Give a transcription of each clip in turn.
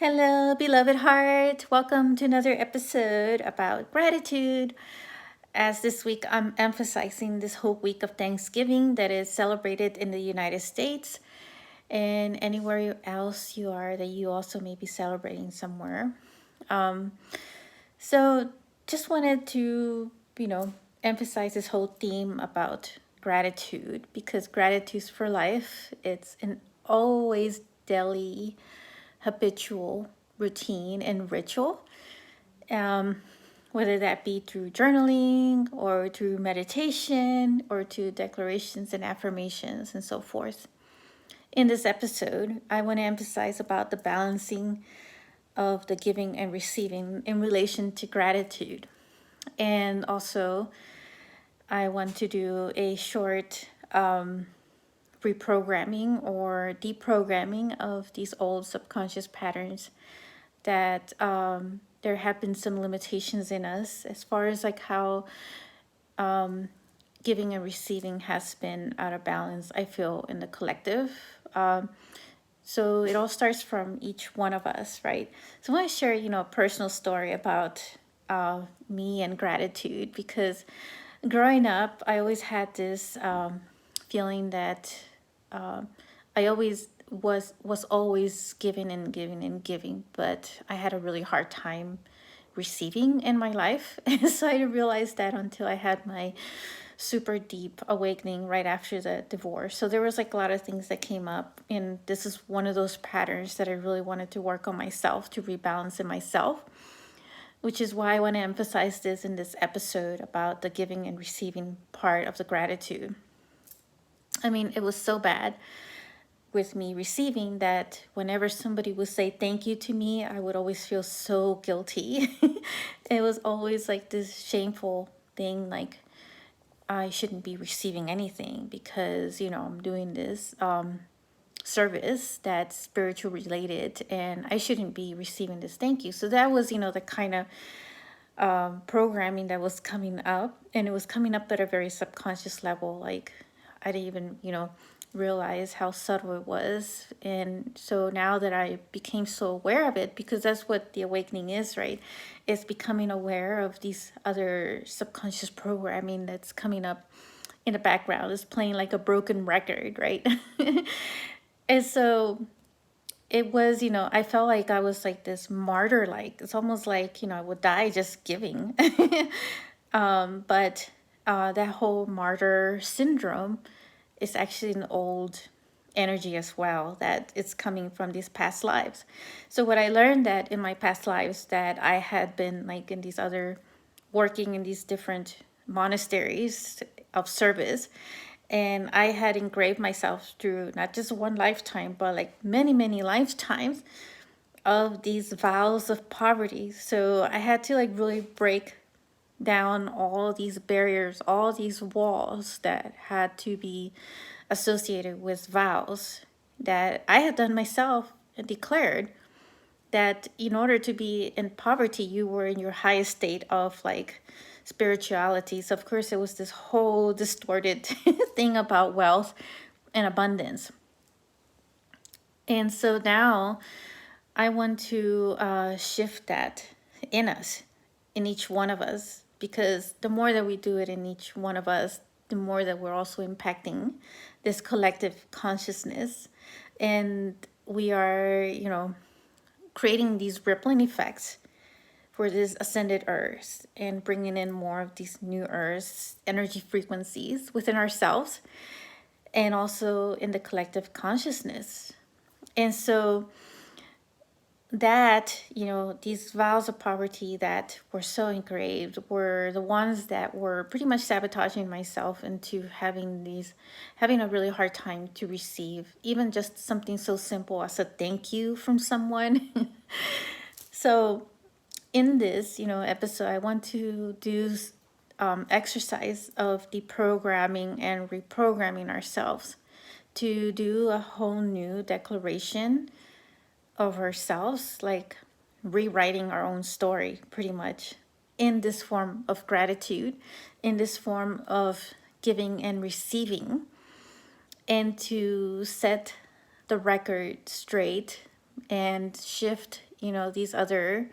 Hello, beloved heart. Welcome to another episode about gratitude. As this week, I'm emphasizing this whole week of Thanksgiving that is celebrated in the United States and anywhere else you are that you also may be celebrating somewhere. Um, so, just wanted to, emphasize this whole theme about gratitude because gratitude for life, it's an always daily habitual routine and ritual, um, whether that be through journaling or through meditation or to declarations and affirmations and so forth. In this episode, I want to emphasize about the balancing of the giving and receiving in relation to gratitude. And also, I want to do a short reprogramming or deprogramming of these old subconscious patterns that there have been some limitations in us as far as like how giving and receiving has been out of balance, I feel, in the collective. So it all starts from each one of us, right? So I want to share, a personal story about me and gratitude because growing up, I always had this feeling that I always was always giving and giving and giving, but I had a really hard time receiving in my life. And so I didn't realize that until I had my super deep awakening right after the divorce. So there was like a lot of things that came up, and this is one of those patterns that I really wanted to work on myself to rebalance in myself, which is why I want to emphasize this in this episode about the giving and receiving part of the gratitude. I mean, it was so bad with me receiving that whenever somebody would say thank you to me, I would always feel so guilty. It was always like this shameful thing, like I shouldn't be receiving anything because, I'm doing this service that's spiritual related and I shouldn't be receiving this thank you. So that was, the kind of programming that was coming up, and it was coming up at a very subconscious level. Like I didn't even, realize how subtle it was. And so now that I became so aware of it, because that's what the awakening is, right? It's becoming aware of these other subconscious programming that's coming up in the background. It's playing like a broken record, right? And so it was, I felt like I was like this martyr, like it's almost like, I would die just giving. But that whole martyr syndrome is actually an old energy as well, that it's coming from these past lives. So what I learned that in my past lives, that I had been like in these other, working in these different monasteries of service, and I had engraved myself through not just one lifetime but like many many lifetimes of these vows of poverty. So I had to like really break down all these barriers, all these walls that had to be associated with vows that I had done myself and declared that in order to be in poverty, you were in your highest state of like spirituality. So, of course, it was this whole distorted thing about wealth and abundance. And so now I want to shift that in us, in each one of us, because the more that we do it in each one of us, the more that we're also impacting this collective consciousness. And we are, creating these rippling effects for this ascended earth and bringing in more of these new earths energy frequencies within ourselves and also in the collective consciousness. And so that, these vows of poverty that were so engraved were the ones that were pretty much sabotaging myself into having a really hard time to receive even just something so simple as a thank you from someone. So in this, episode, I want to do exercise of deprogramming and reprogramming ourselves to do a whole new declaration of ourselves, like rewriting our own story pretty much in this form of gratitude, in this form of giving and receiving, and to set the record straight and shift these other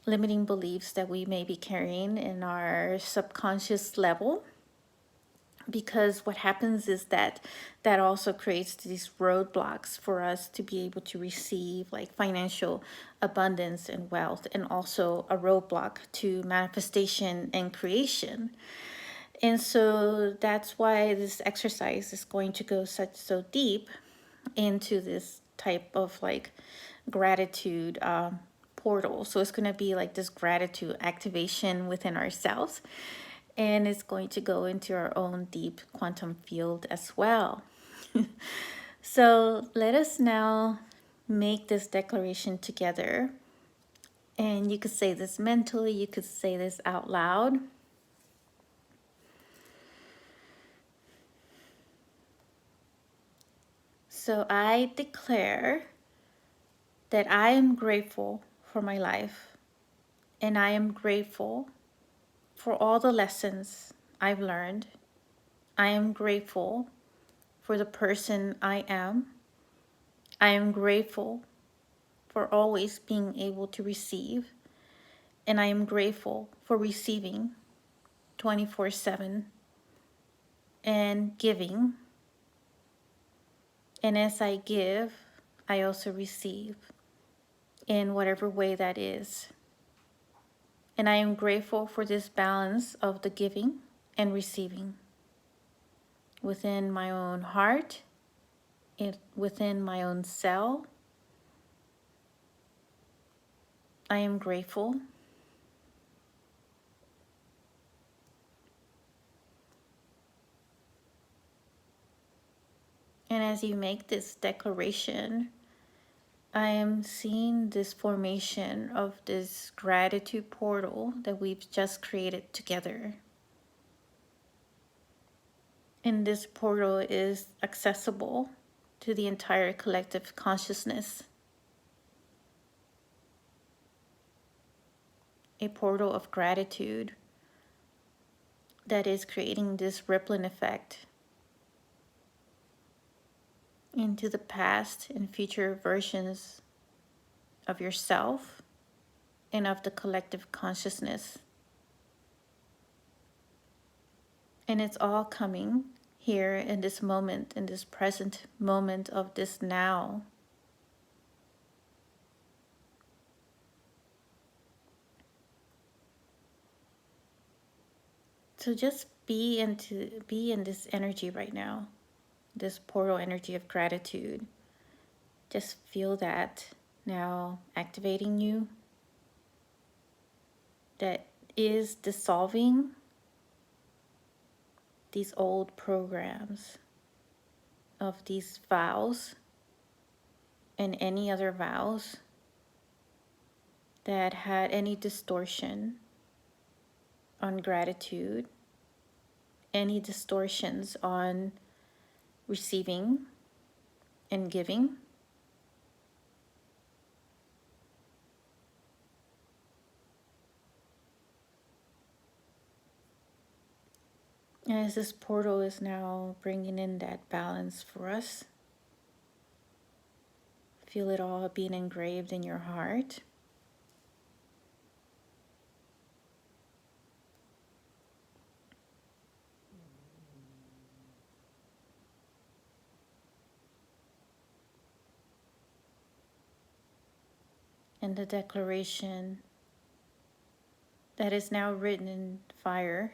limiting beliefs that we may be carrying in our subconscious level. Because what happens is that also creates these roadblocks for us to be able to receive like financial abundance and wealth, and also a roadblock to manifestation and creation. And so that's why this exercise is going to go so deep into this type of like gratitude portal. So it's going to be like this gratitude activation within ourselves, and it's going to go into our own deep quantum field as well. So let us now make this declaration together. And you could say this mentally, you could say this out loud. So I declare that I am grateful for my life, and I am grateful for all the lessons I've learned. I am grateful for the person I am. I am grateful for always being able to receive, and I am grateful for receiving 24/7 and giving. And as I give, I also receive in whatever way that is. And I am grateful for this balance of the giving and receiving within my own heart, within my own cell. I am grateful. And as you make this declaration, I am seeing this formation of this gratitude portal that we've just created together. And this portal is accessible to the entire collective consciousness. A portal of gratitude that is creating this rippling effect into the past and future versions of yourself and of the collective consciousness. And it's all coming here in this moment, in this present moment of this now. So just be in this energy right now, this portal energy of gratitude. Just feel that now activating you, that is dissolving these old programs of these vows and any other vows that had any distortion on gratitude, any distortions on receiving and giving. As this portal is now bringing in that balance for us, feel it all being engraved in your heart. And the declaration that is now written in fire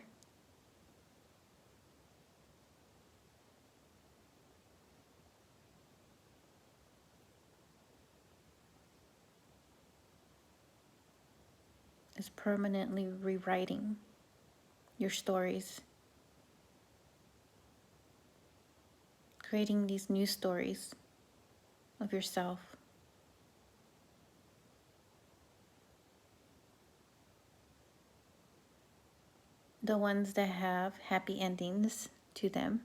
is permanently rewriting your stories, creating these new stories of yourself. The ones that have happy endings to them.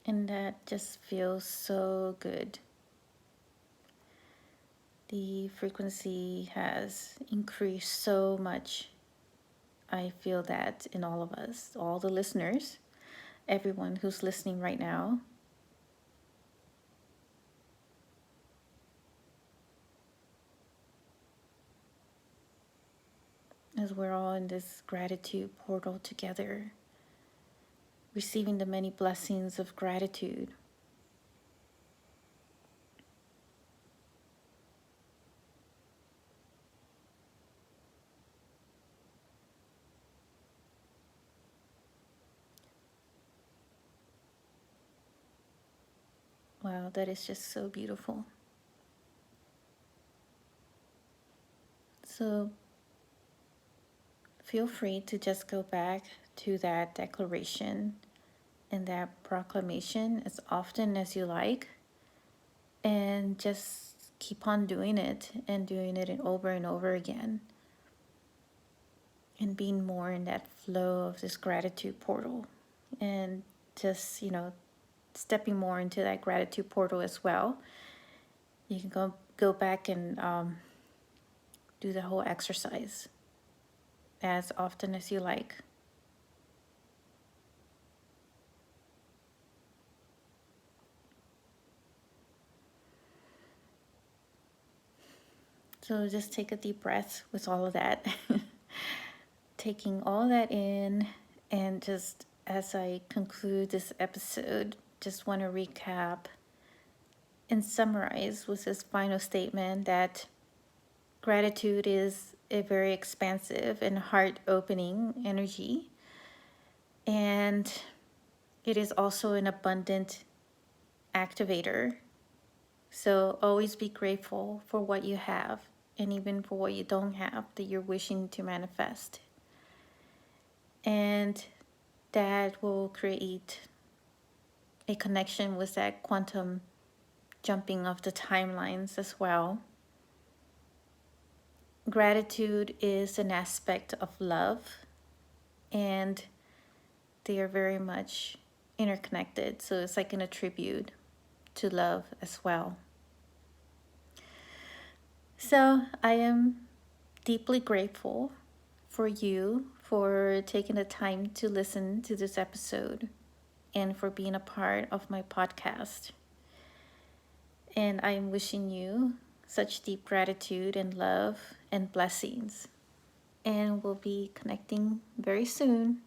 And that just feels so good. The frequency has increased so much. I feel that in all of us, all the listeners, everyone who's listening right now. As we're all in this gratitude portal together, receiving the many blessings of gratitude. Wow, that is just so beautiful. So feel free to just go back to that declaration and that proclamation as often as you like, and just keep on doing it and doing it over and over again, and being more in that flow of this gratitude portal, and just, stepping more into that gratitude portal as well. You can go back and do the whole exercise as often as you like. So just take a deep breath with all of that. Taking all that in, and just as I conclude this episode, just want to recap and summarize with this final statement that gratitude is a very expansive and heart opening energy, and it is also an abundant activator. So always be grateful for what you have, and even for what you don't have that you're wishing to manifest. And that will create a connection with that quantum jumping of the timelines as well. Gratitude is an aspect of love, and they are very much interconnected. So it's like an attribute to love as well. So I am deeply grateful for you for taking the time to listen to this episode and for being a part of my podcast. And I am wishing you such deep gratitude and love and blessings. And we'll be connecting very soon.